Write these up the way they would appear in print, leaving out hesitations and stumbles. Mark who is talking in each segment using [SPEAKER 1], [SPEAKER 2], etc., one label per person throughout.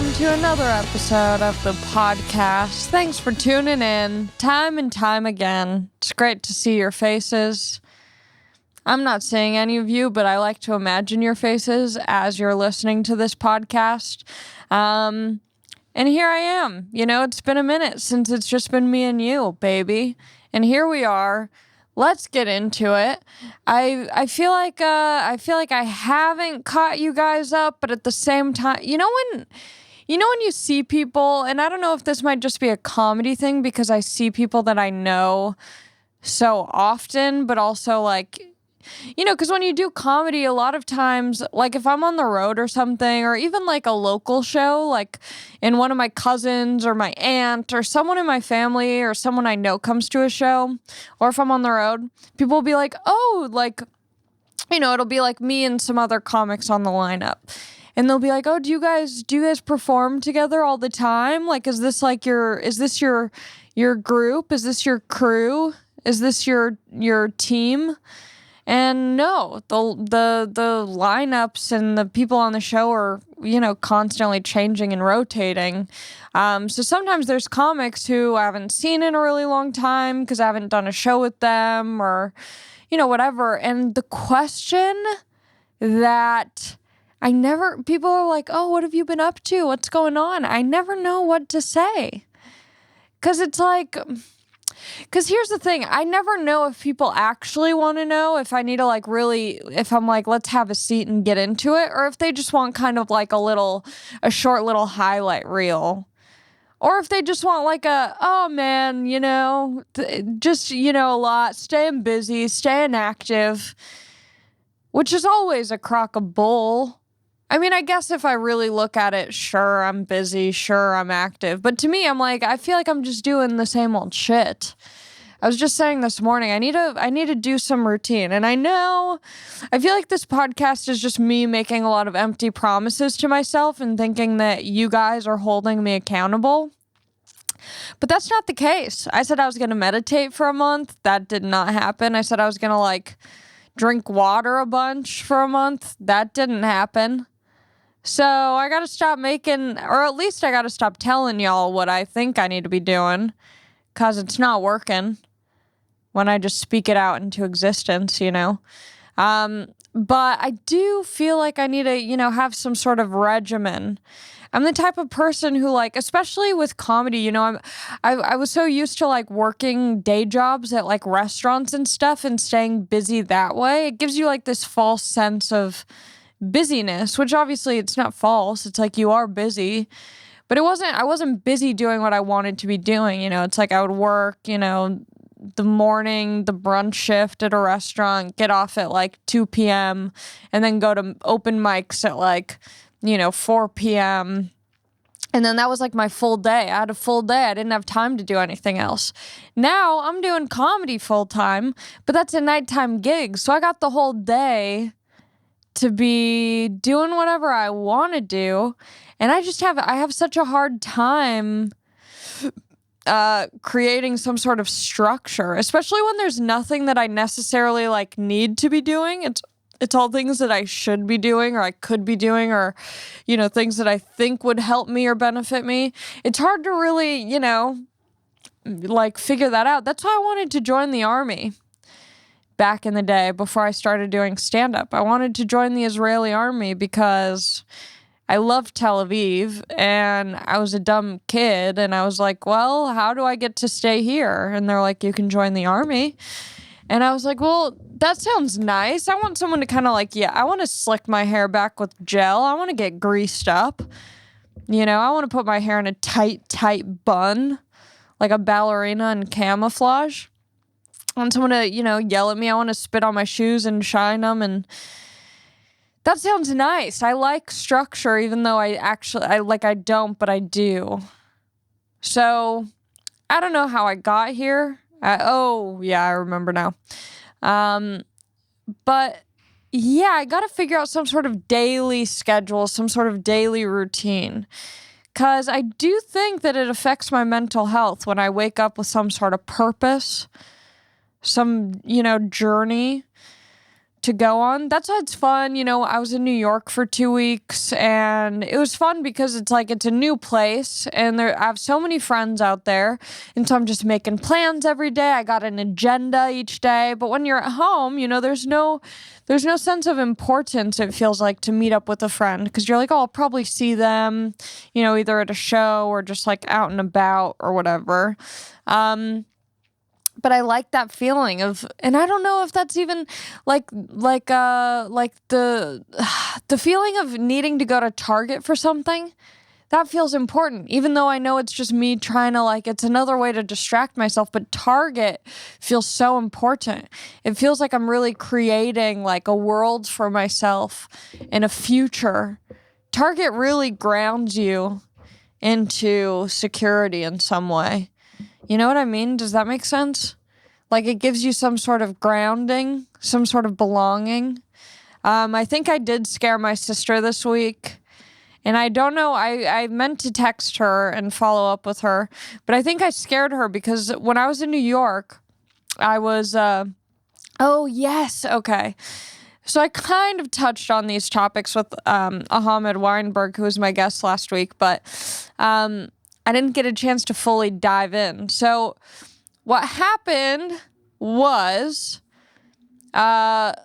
[SPEAKER 1] welcome to another episode of the podcast. Thanks for tuning in time and time again. It's great to see your faces. I'm not seeing any of you, but I like to imagine your faces as you're listening to this podcast. And here I am. You know, it's been a minute since it's just been me and you, baby. And here we are. Let's get into it. I feel like I haven't caught you guys up, but at the same time, you know when you see people, and I don't know if this might just be a comedy thing because I see people that I know so often, but also like, you know, because when you do comedy, a lot of times, like if I'm on the road or something, or even like a local show, like in one of my cousins or my aunt or someone in my family or someone I know comes to a show, or if I'm on the road, people will be like, oh, like, you know, it'll be like me and some other comics on the lineup. And they'll be like, oh, do you guys perform together all the time? Like, is this your group? Is this your crew? Is this your team? And no, the lineups and the people on the show are, you know, constantly changing and rotating. So sometimes there's comics who I haven't seen in a really long time because I haven't done a show with them or, you know, whatever. And the question that people are like, oh, what have you been up to? What's going on? I never know what to say. Because here's the thing, I never know if people actually want to know, if I need to if I'm like, let's have a seat and get into it, or if they just want kind of like a short little highlight reel. Or if they just want like oh man, you know, just, you know, a lot, staying busy, staying active, which is always a crock of bull. I mean, I guess if I really look at it, sure, I'm busy, sure, I'm active. But to me, I'm like, I feel like I'm just doing the same old shit. I was just saying this morning, I need to do some routine. And I feel like this podcast is just me making a lot of empty promises to myself and thinking that you guys are holding me accountable. But that's not the case. I said I was going to meditate for a month. That did not happen. I said I was going to like drink water a bunch for a month. That didn't happen. So I got to stop or at least I got to stop telling y'all what I think I need to be doing, because it's not working when I just speak it out into existence, you know. But I do feel like I need to, you know, have some sort of regimen. I'm the type of person who, like, especially with comedy, you know, I was so used to like working day jobs at like restaurants and stuff and staying busy that way. It gives you like this false sense of busyness, which obviously it's not false. It's like you are busy, but I wasn't busy doing what I wanted to be doing. You know, it's like I would work, you know, the brunch shift at a restaurant, get off at like 2 p.m. and then go to open mics at like, you know, 4 p.m. And then that was like my full day. I had a full day. I didn't have time to do anything else. Now I'm doing comedy full time, but that's a nighttime gig. So I got the whole day to be doing whatever I want to do. And I have such a hard time creating some sort of structure, especially when there's nothing that I necessarily like need to be doing. It's all things that I should be doing or I could be doing, or, you know, things that I think would help me or benefit me. It's hard to really, you know, like figure that out. That's why I wanted to join the army. Back in the day, before I started doing stand-up, I wanted to join the Israeli army because I loved Tel Aviv and I was a dumb kid and I was like, well, how do I get to stay here? And they're like, you can join the army. And I was like, well, that sounds nice. I want someone to kind of like, I want to slick my hair back with gel. I want to get greased up. You know, I want to put my hair in a tight bun, like a ballerina in camouflage. I want someone to, you know, yell at me. I want to spit on my shoes and shine them. And that sounds nice. I like structure, even though I don't, but I do. So I don't know how I got here. I remember now. But yeah, I got to figure out some sort of daily schedule, some sort of daily routine. Because I do think that it affects my mental health when I wake up with some sort of purpose, some, you know, journey to go on. That's why it's fun. I was in New York for 2 weeks, and it was fun because it's a new place, and I have so many friends out there, and so I'm just making plans every day. I got an agenda each day. But when you're at home, there's no sense of importance, it feels like, to meet up with a friend, because you're like, oh, I'll probably see them, either at a show or just out and about or whatever. But I like that feeling of, and I don't know if that's even the feeling of needing to go to Target for something. That feels important, even though I know it's just me trying to it's another way to distract myself. But Target feels so important. It feels like I'm really creating a world for myself in a future. Target really grounds you into security in some way. You know what I mean? Does that make sense? It gives you some sort of grounding, some sort of belonging. I think I did scare my sister this week. And I don't know, I meant to text her and follow up with her. But I think I scared her because when I was in New York, I was, oh, yes, okay. So I kind of touched on these topics with Ahmed Weinberg, who was my guest last week. But I didn't get a chance to fully dive in. So what happened was, but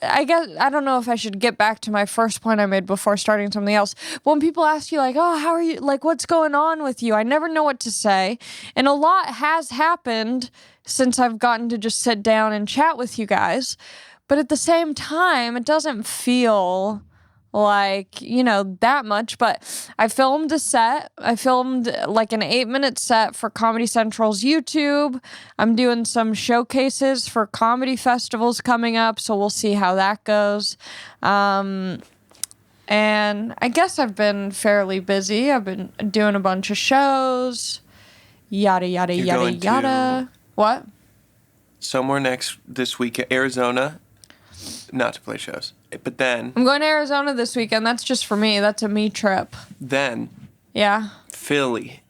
[SPEAKER 1] I guess, I don't know if I should get back to my first point I made before starting something else. When people ask you oh, how are you? What's going on with you? I never know what to say. And a lot has happened since I've gotten to just sit down and chat with you guys. But at the same time, it doesn't feel that much. But I filmed a set. I filmed an 8-minute set for Comedy Central's YouTube. I'm doing some showcases for comedy festivals coming up, so we'll see how that goes. And I guess I've been fairly busy. I've been doing a bunch of shows. Yada, yada,
[SPEAKER 2] You're
[SPEAKER 1] yada,
[SPEAKER 2] going
[SPEAKER 1] yada. What?
[SPEAKER 2] Somewhere this week, Arizona, not to play shows. But then...
[SPEAKER 1] I'm going to Arizona this weekend. That's just for me. That's a me trip.
[SPEAKER 2] Then...
[SPEAKER 1] Yeah.
[SPEAKER 2] Philly,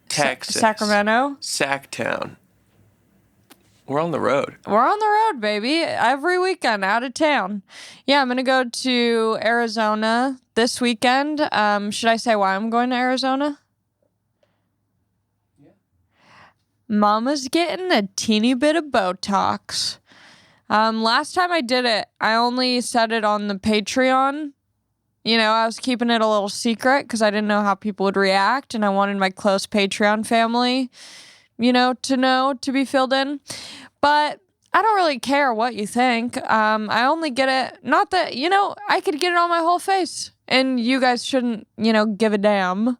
[SPEAKER 2] Texas.
[SPEAKER 1] Sacramento.
[SPEAKER 2] Sacktown. We're on the road.
[SPEAKER 1] We're on the road, baby. Every weekend, out of town. Yeah, I'm going to go to Arizona this weekend. Should I say why I'm going to Arizona? Yeah. Mama's getting a teeny bit of Botox. Last time I did it, I only said it on the Patreon. I was keeping it a little secret because I didn't know how people would react, and I wanted my close Patreon family, to be filled in. But I don't really care what you think. I only get it, not that, I could get it on my whole face, and you guys shouldn't, give a damn.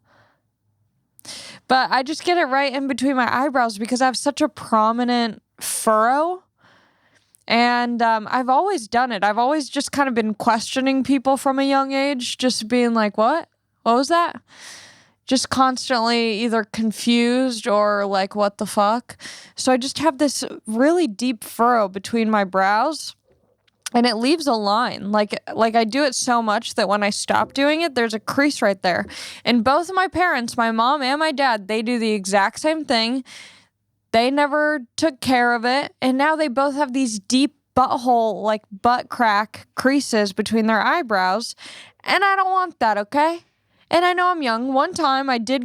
[SPEAKER 1] But I just get it right in between my eyebrows because I have such a prominent furrow. And I've always done it. I've always just kind of been questioning people from a young age, just being like, what? What was that? Just constantly either confused or what the fuck? So I just have this really deep furrow between my brows, and it leaves a line. Like I do it so much that when I stop doing it, there's a crease right there. And both of my parents, my mom and my dad, they do the exact same thing. They never took care of it, and now they both have these deep butthole, butt crack creases between their eyebrows, and I don't want that, okay? And I know I'm young. One time okay,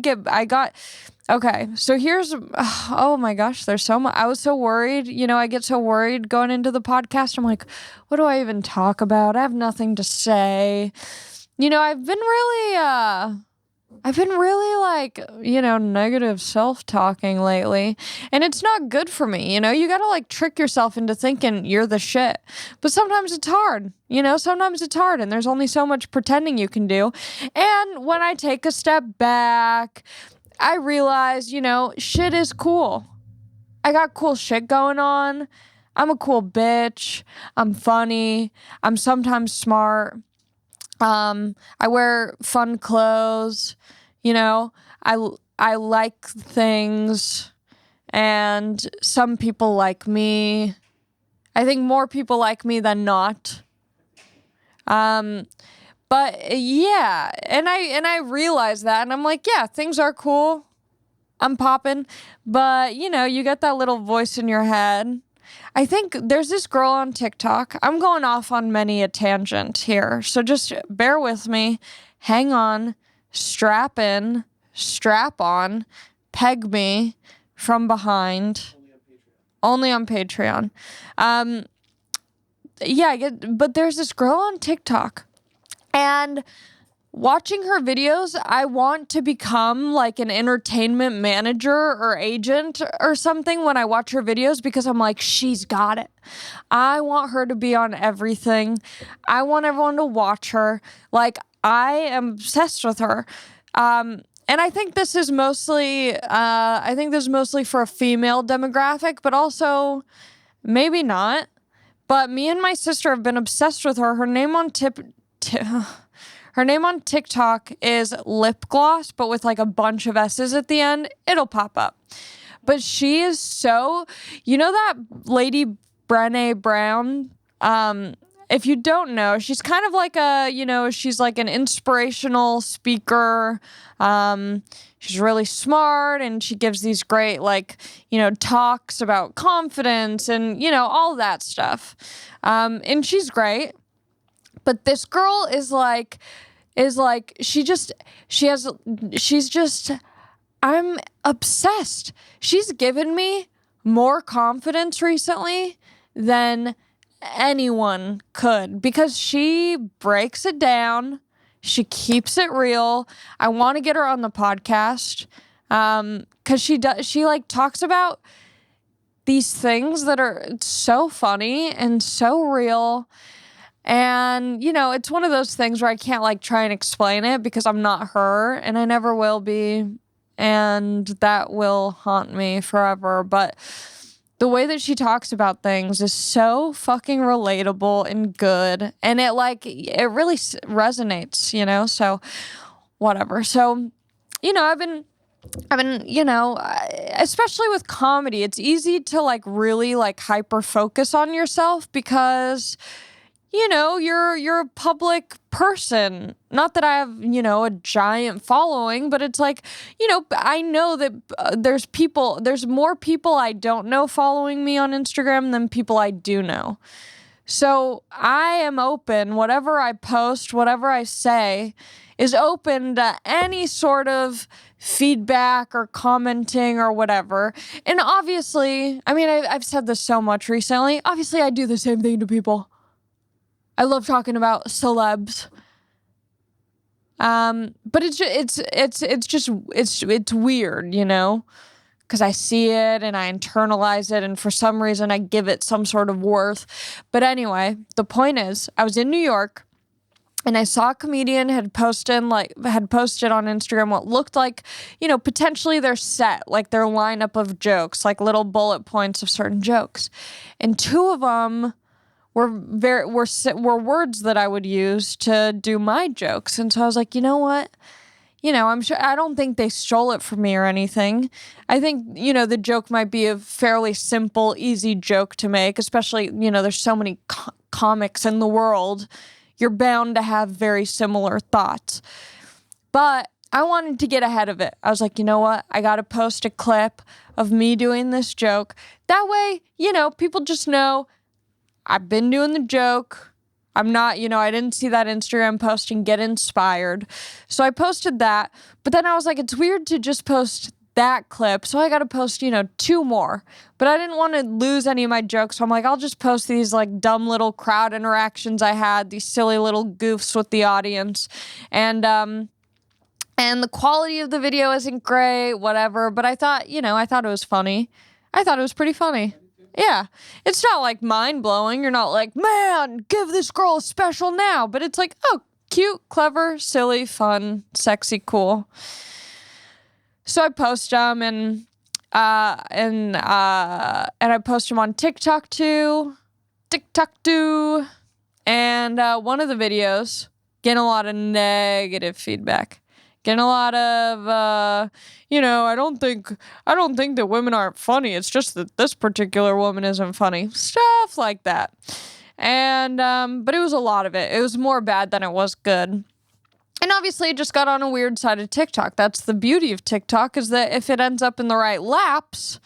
[SPEAKER 1] so here's, oh my gosh, there's so much. I was so worried, I get so worried going into the podcast. I'm like, what do I even talk about? I have nothing to say. I've been really negative self-talking lately, and it's not good for me. You gotta trick yourself into thinking you're the shit, but sometimes it's hard, and there's only so much pretending you can do. And when I take a step back, I realize, shit is cool. I got cool shit going on. I'm a cool bitch. I'm funny. I'm sometimes smart. I wear fun clothes, I like things, and some people like me. I think more people like me than not. But yeah, and I realize that, and I'm like, yeah, things are cool. I'm popping, but you get that little voice in your head. I think there's this girl on TikTok. I'm going off on many a tangent here, so just bear with me. Hang on, strap in, strap on, peg me from behind. Only on Patreon. But there's this girl on TikTok, and watching her videos, I want to become like an entertainment manager or agent or something when I watch her videos, because I'm like, she's got it. I want her to be on everything. I want everyone to watch her. Like, I am obsessed with her. And I think this is mostly for a female demographic, but also maybe not. But me and my sister have been obsessed with her. Her name on TikTok is Lip Gloss, but with like a bunch of S's at the end. It'll pop up. But she is so, that lady Brené Brown? If you don't know, she's kind of like she's like an inspirational speaker. She's really smart, and she gives these great, talks about confidence and, all that stuff. And she's great. But this girl I'm obsessed. She's given me more confidence recently than anyone could, because she breaks it down. She keeps it real. I want to get her on the podcast, because she talks about these things that are so funny and so real. And, it's one of those things where I can't try and explain it, because I'm not her and I never will be. And that will haunt me forever. But the way that she talks about things is so fucking relatable and good. And it really resonates, so whatever. So, I've been, especially with comedy, it's easy to really hyper focus on yourself, because you're a public person. Not that I have, a giant following, but it's I know that there's more people I don't know following me on Instagram than people I do know. So I am open. Whatever I post, whatever I say is open to any sort of feedback or commenting or whatever. And obviously, I've said this so much recently. Obviously, I do the same thing to people. I love talking about celebs. But it's weird, because I see it and I internalize it, and for some reason I give it some sort of worth. But anyway, the point is, I was in New York and I saw a comedian had posted on Instagram what looked like, potentially their set, their lineup of jokes, little bullet points of certain jokes. And two of them were words that I would use to do my jokes. And so I was like, you know what? I'm sure, I don't think they stole it from me or anything. I think, the joke might be a fairly simple, easy joke to make, especially, there's so many comics in the world. You're bound to have very similar thoughts. But I wanted to get ahead of it. I was like, you know what? I got to post a clip of me doing this joke. That way, people just know I've been doing the joke. I'm not, I didn't see that Instagram post and get inspired. So I posted that. But then I was like, it's weird to just post that clip. So I got to post, 2 more. But I didn't want to lose any of my jokes. So I'm like, I'll just post these dumb little crowd interactions I had, these silly little goofs with the audience. And the quality of the video isn't great, whatever. But I thought it was funny. I thought it was pretty funny. Yeah, it's not mind-blowing. You're not like, man, give this girl a special now. But it's oh, cute, clever, silly, fun, sexy, cool. So I post them and I post them on TikTok too. And one of the videos, getting a lot of negative feedback. Getting a lot of, I don't think that women aren't funny. It's just that this particular woman isn't funny. Stuff like that. And, but it was a lot of it. It was more bad than it was good. And obviously it just got on a weird side of TikTok. That's the beauty of TikTok, is that if it ends up in the right laps,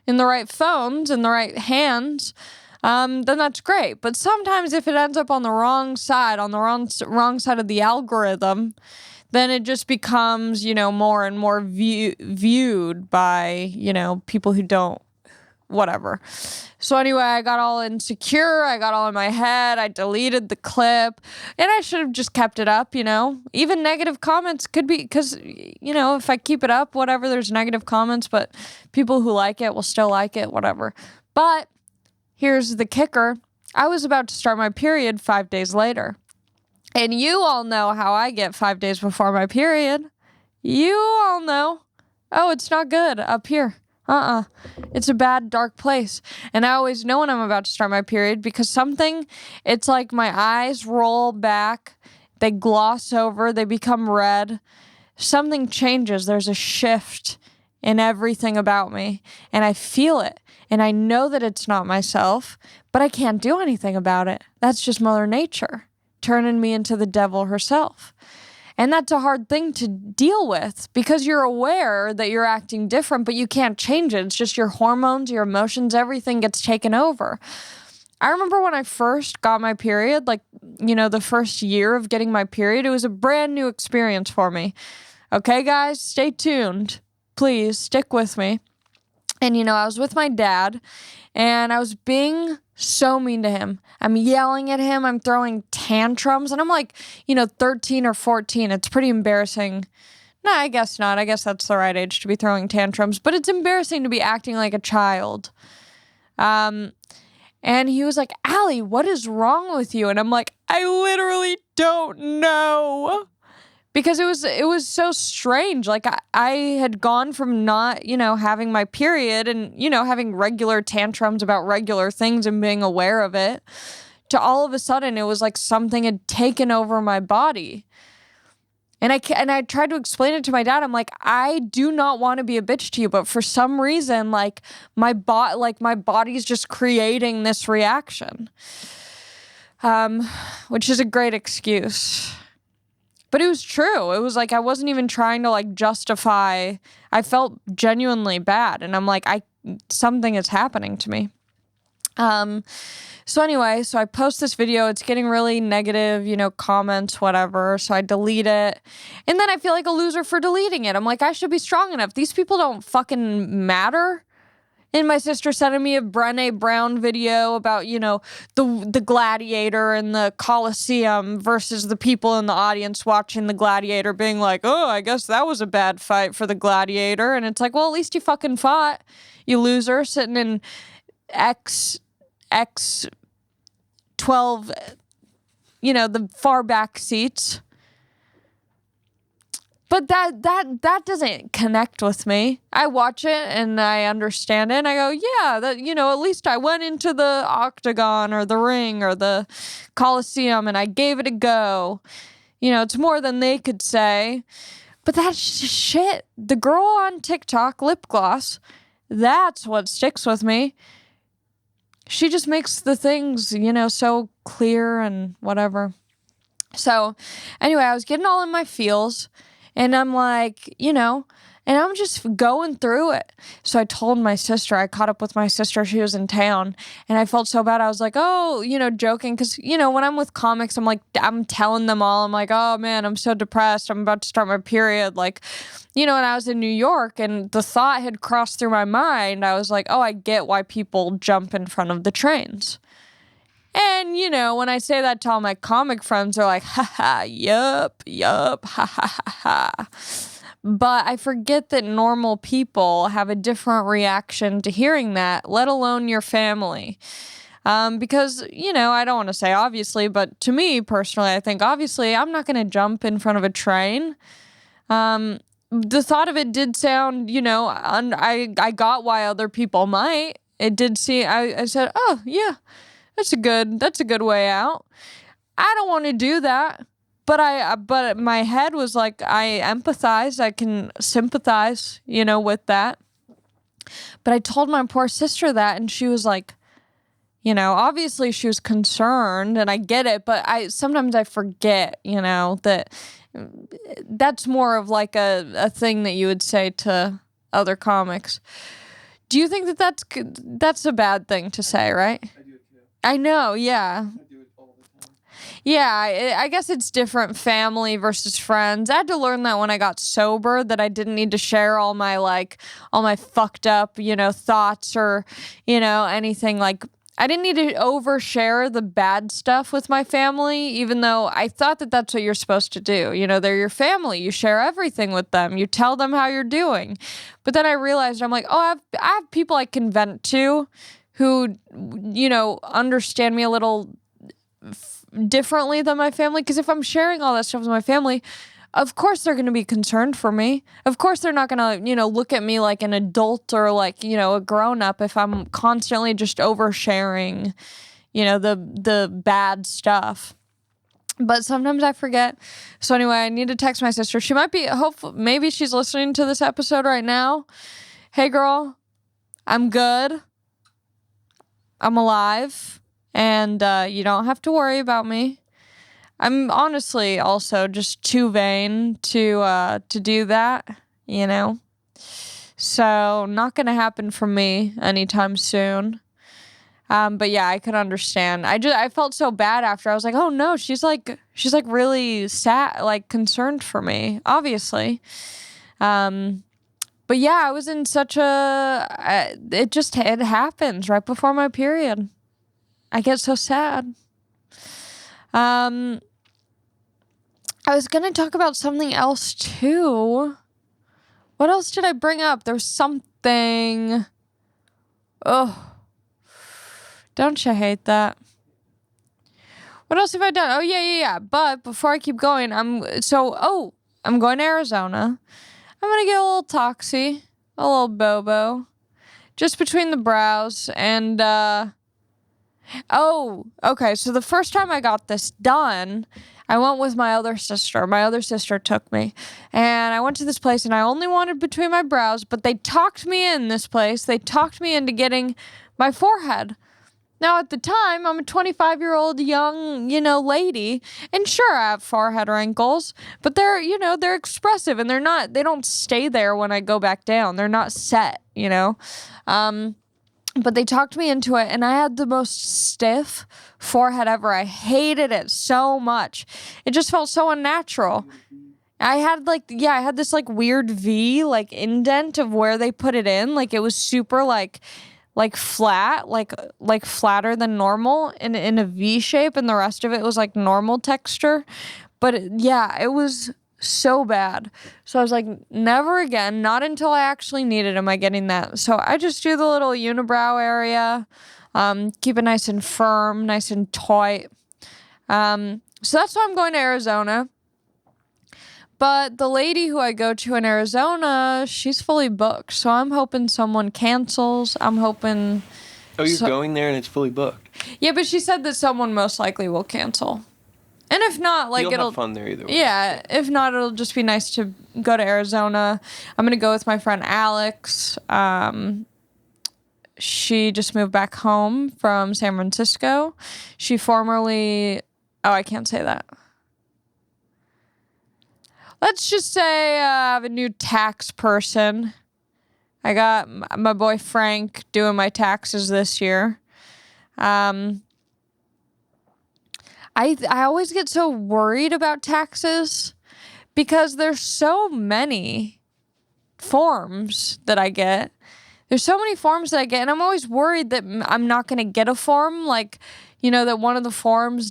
[SPEAKER 1] in the right phones, in the right hands, then that's great. But sometimes if it ends up on the wrong side, on the wrong side of the algorithm, then it just becomes, more and more viewed by, people who don't, whatever. So anyway, I got all insecure. I got all in my head. I deleted the clip, and I should have just kept it up, Even negative comments could be, because, if I keep it up, whatever, there's negative comments, but people who like it will still like it, whatever. But here's the kicker. I was about to start my period 5 days later. And you all know how I get 5 days before my period. You all know. Oh, it's not good up here. It's a bad, dark place. And I always know when I'm about to start my period because it's like my eyes roll back, they gloss over, they become red. Something changes. There's a shift in everything about me. And I feel it. And I know that it's not myself, but I can't do anything about it. That's just Mother Nature turning me into the devil herself. And that's a hard thing to deal with because you're aware that you're acting different, but you can't change it. It's just your hormones, your emotions, everything gets taken over. I remember when I first got my period, the first year of getting my period, it was a brand new experience for me. Okay, guys, stay tuned. Please stick with me. And, I was with my dad, and I was being so mean to him. I'm yelling at him. I'm throwing tantrums. And I'm 13 or 14. It's pretty embarrassing. No, I guess not. I guess that's the right age to be throwing tantrums. But it's embarrassing to be acting like a child. And he was like, Allie, what is wrong with you? And I'm like, I literally don't know. Because it was so strange. I had gone from not, having my period and, having regular tantrums about regular things and being aware of it, to all of a sudden it was like something had taken over my body. And I tried to explain it to my dad. I'm like, I do not want to be a bitch to you, but for some reason, my body's just creating this reaction, which is a great excuse. But it was true. It was I wasn't even trying to justify. I felt genuinely bad. And I'm like, something is happening to me. So anyway, I post this video. It's getting really negative, comments, whatever. So I delete it. And then I feel like a loser for deleting it. I'm like, I should be strong enough. These people don't fucking matter. And my sister sending me a Brené Brown video about, the gladiator in the Colosseum versus the people in the audience watching the gladiator being like, oh, I guess that was a bad fight for the gladiator. And it's like, well, at least you fucking fought, you loser, sitting in X12, the far back seats. But that doesn't connect with me. I watch it and I understand it and I go, yeah, at least I went into the octagon or the ring or the Coliseum and I gave it a go. It's more than they could say. But that's just shit. The girl on TikTok, lip gloss, that's what sticks with me. She just makes the things, so clear and whatever. So anyway, I was getting all in my feels. And I'm like, and I'm just going through it. So I told my sister, I caught up with my sister. She was in town and I felt so bad. I was like, oh, joking. Cause when I'm with comics, I'm telling them all, I'm like, oh man, I'm so depressed. I'm about to start my period. And I was in New York and the thought had crossed through my mind. I was like, oh, I get why people jump in front of the trains. And, when I say that to all my comic friends, they're like, ha ha, yup, ha ha ha ha. But I forget that normal people have a different reaction to hearing that, let alone your family. Because, I don't want to say obviously, but to me personally, I think obviously I'm not going to jump in front of a train. The thought of it did sound, I got why other people might. It did seem, I said, oh yeah. That's a good way out. I don't want to do that, but my head was like, I empathize, I can sympathize, with that. But I told my poor sister that, and she was like, obviously she was concerned, and I get it, but sometimes I forget, that that's more of a thing that you would say to other comics. Do you think that that's a bad thing to say, right?
[SPEAKER 2] I do it too.
[SPEAKER 1] I know, yeah.
[SPEAKER 2] I do it all the time.
[SPEAKER 1] Yeah, I guess it's different family versus friends. I had to learn that when I got sober, that I didn't need to share all my fucked up, thoughts or, anything like. I didn't need to overshare the bad stuff with my family, even though I thought that that's what you're supposed to do. They're your family. You share everything with them. You tell them how you're doing. But then I realized, I'm like, oh, I have people I can vent to who, understand me a little differently than my family. Because if I'm sharing all that stuff with my family, of course they're going to be concerned for me. Of course they're not going to, look at me like an adult or like, a grown-up if I'm constantly just oversharing, the bad stuff. But sometimes I forget. So anyway, I need to text my sister. She might be, maybe she's listening to this episode right now. Hey girl, I'm good. I'm alive. And you don't have to worry about me. I'm honestly also just too vain to do that, So not gonna happen for me anytime soon. But yeah, I could understand. I felt so bad after. I was like, oh no, she's like really sad, like concerned for me, obviously. But yeah, I was in such it happens right before my period. I get so sad. I was going to talk about something else too. What else did I bring up? There was something. Oh, don't you hate that? What else have I done? Oh, yeah. But before I keep going, I'm going to Arizona. I'm going to get a little toxie, a little bobo, just between the brows. And, okay. So the first time I got this done, I went with my other sister. My other sister took me. And I went to this place and I only wanted between my brows, but they talked me in this place. They talked me into getting my forehead. Now, at the time, I'm a 25-year-old young, lady. And sure, I have forehead wrinkles, but they're expressive and they don't stay there when I go back down. They're not set, But they talked me into it, and I had the most stiff forehead ever. I hated it so much. It just felt so unnatural. I had this weird V indent of where they put it in. Like it was super flat, like flatter than normal in a V shape, and the rest of it was like normal texture. But it was so bad. So I was like, never again, not until I actually need it am I getting that. So I just do the little unibrow area, keep it nice and firm, nice and tight. So that's why I'm going to Arizona. But the lady who I go to in Arizona, she's fully booked. So I'm hoping someone cancels. I'm hoping...
[SPEAKER 2] Oh, you're going there and it's fully booked?
[SPEAKER 1] Yeah, but she said that someone most likely will cancel. And if not,
[SPEAKER 2] You'll have fun there either way.
[SPEAKER 1] Yeah, if not, it'll just be nice to go to Arizona. I'm going to go with my friend Alex. She just moved back home from San Francisco. She formerly... Oh, I can't say that. Let's just say I have a new tax person. I got my boy Frank doing my taxes this year. I always get so worried about taxes because there's so many forms that I get. There's so many forms that I get, and I'm always worried that I'm not going to get a form, that one of the forms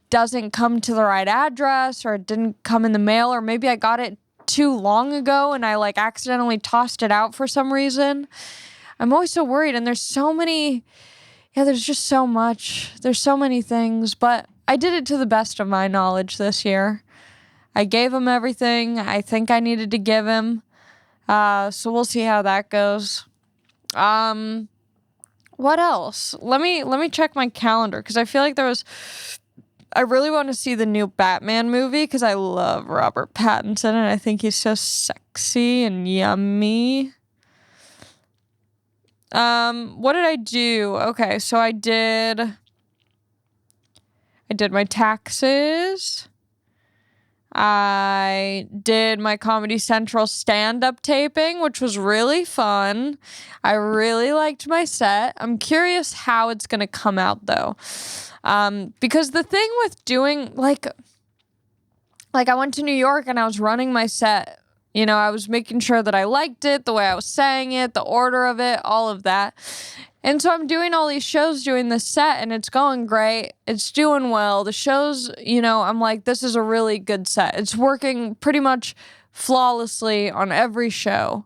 [SPEAKER 1] doesn't come to the right address or it didn't come in the mail, or maybe I got it too long ago and I accidentally tossed it out for some reason. I'm always so worried, and there's so many, there's just so much. There's so many things, but I did it to the best of my knowledge this year. I gave him everything I think I needed to give him. So we'll see how that goes. What else? Let me check my calendar because I feel like I really want to see the new Batman movie because I love Robert Pattinson and I think he's so sexy and yummy. What did I do? Okay, so I did my taxes. I did my Comedy Central stand-up taping, which was really fun. I really liked my set. I'm curious how it's going to come out, though. Because the thing with doing, like I went to New York and I was running my set. I was making sure that I liked it, the way I was saying it, the order of it, all of that. And so I'm doing all these shows doing this set and it's going great. It's doing well. The shows, I'm like, this is a really good set. It's working pretty much flawlessly on every show.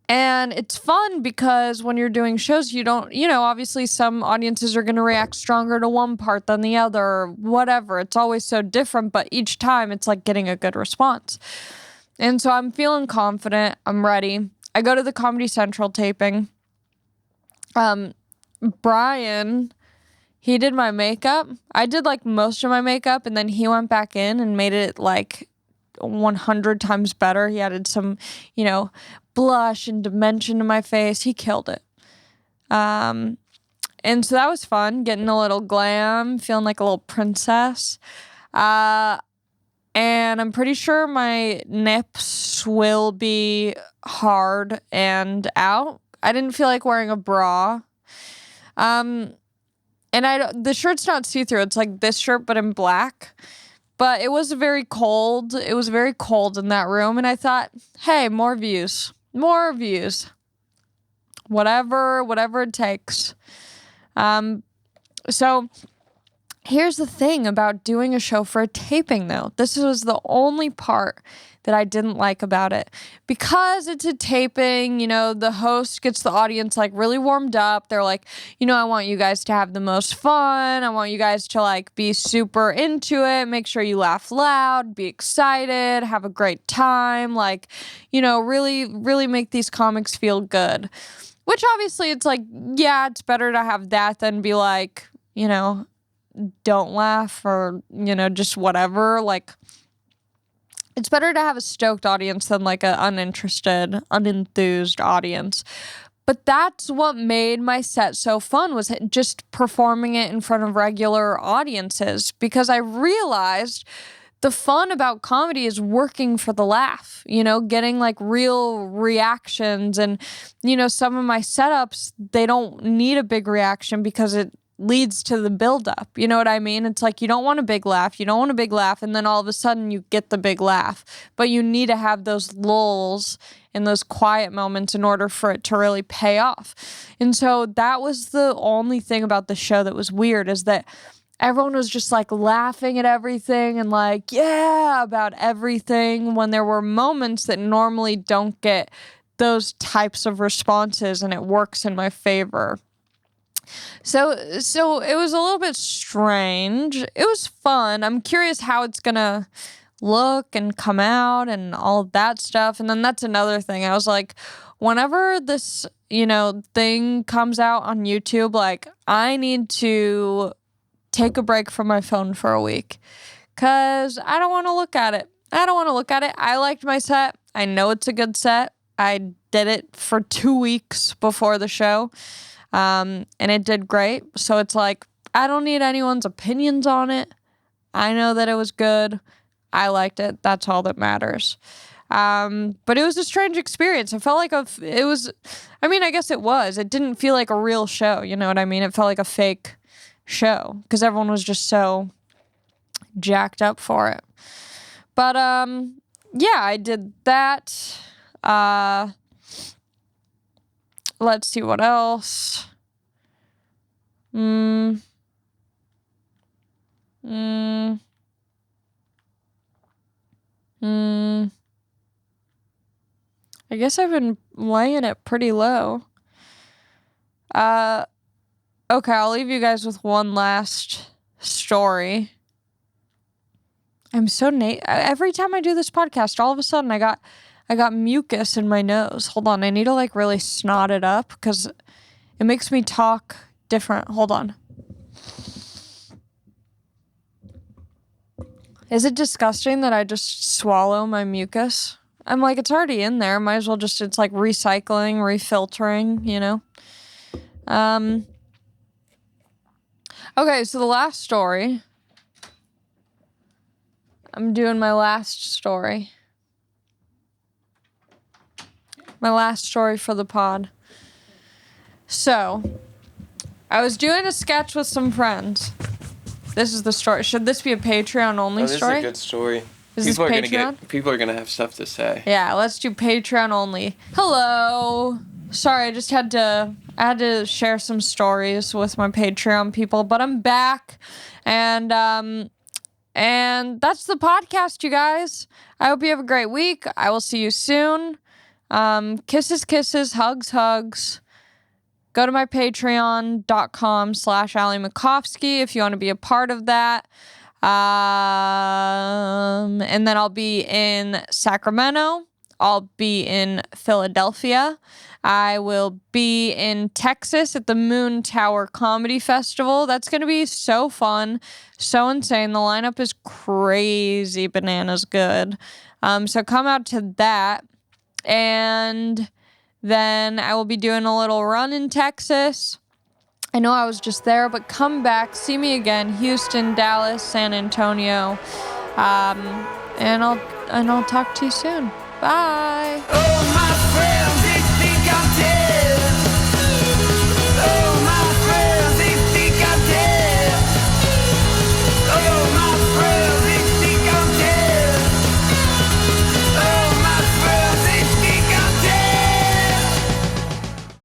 [SPEAKER 1] And it's fun because when you're doing shows, you don't, obviously some audiences are going to react stronger to one part than the other or whatever. It's always so different, but each time it's like getting a good response. And so I'm feeling confident. I'm ready. I go to the Comedy Central taping. Brian, he did my makeup. I did like most of my makeup and then he went back in and made it like 100 times better. He added some, blush and dimension to my face. He killed it. And so that was fun, getting a little glam, feeling like a little princess. And I'm pretty sure my nips will be hard and out. I didn't feel like wearing a bra. And the shirt's not see-through. It's like this shirt, but in black. But it was very cold. It was very cold in that room. And I thought, hey, more views. Whatever it takes. So here's the thing about doing a show for a taping, though. This was the only part that I didn't like about it. Because it's a taping, the host gets the audience like really warmed up. They're like, I want you guys to have the most fun. I want you guys to like be super into it. Make sure you laugh loud, be excited, have a great time. Like, really, really make these comics feel good. Which obviously it's like, yeah, it's better to have that than be like, don't laugh or, just whatever. Like, it's better to have a stoked audience than like an uninterested, unenthused audience. But that's what made my set so fun, was just performing it in front of regular audiences, because I realized the fun about comedy is working for the laugh, getting like real reactions. And, some of my setups, they don't need a big reaction because it leads to the buildup. You know what I mean? It's like you don't want a big laugh. And then all of a sudden you get the big laugh. But you need to have those lulls and those quiet moments in order for it to really pay off. And so that was the only thing about the show that was weird, is that everyone was just like laughing at everything and like, yeah, about everything, when there were moments that normally don't get those types of responses, and it works in my favor. So it was a little bit strange. It was fun. I'm curious how it's gonna look and come out and all of that stuff. And then that's another thing. I was like, whenever this, thing comes out on YouTube, like I need to take a break from my phone for a week, because I don't want to look at it. I liked my set. I know it's a good set. I did it for 2 weeks before the show. And it did great. So it's like, I don't need anyone's opinions on it. I know that it was good. I liked it. That's all that matters. But it was a strange experience. I felt like I guess it was. It didn't feel like a real show. You know what I mean? It felt like a fake show because everyone was just so jacked up for it. But, yeah, I did that. Let's see what else. I guess I've been laying it pretty low. Okay, I'll leave you guys with one last story. I'm so every time I do this podcast, all of a sudden I got mucus in my nose. Hold on, I need to like really snot it up because it makes me talk different. Hold on. Is it disgusting that I just swallow my mucus? I'm like, it's already in there. Might as well it's like recycling, refiltering, Okay, so the last story I'm doing my last story. My last story for the pod. So, I was doing a sketch with some friends. This is the story. Should this be a Patreon only story?
[SPEAKER 2] This is a good story.
[SPEAKER 1] Is this Patreon?
[SPEAKER 2] People are gonna have stuff to say.
[SPEAKER 1] Yeah, let's do Patreon only. Hello. Sorry, I just had to share some stories with my Patreon people, but I'm back, and that's the podcast, you guys. I hope you have a great week. I will see you soon. Kisses, kisses, hugs, hugs. Go to my patreon.com/Allie Makovsky if you want to be a part of that. And then I'll be in Sacramento. I'll be in Philadelphia. I will be in Texas at the Moon Tower Comedy Festival. That's going to be so fun, so insane. The lineup is crazy bananas good. So come out to that. And then I will be doing a little run in Texas. I know I was just there, but come back, see me again, Houston, Dallas, San Antonio. And I'll talk to you soon. Bye.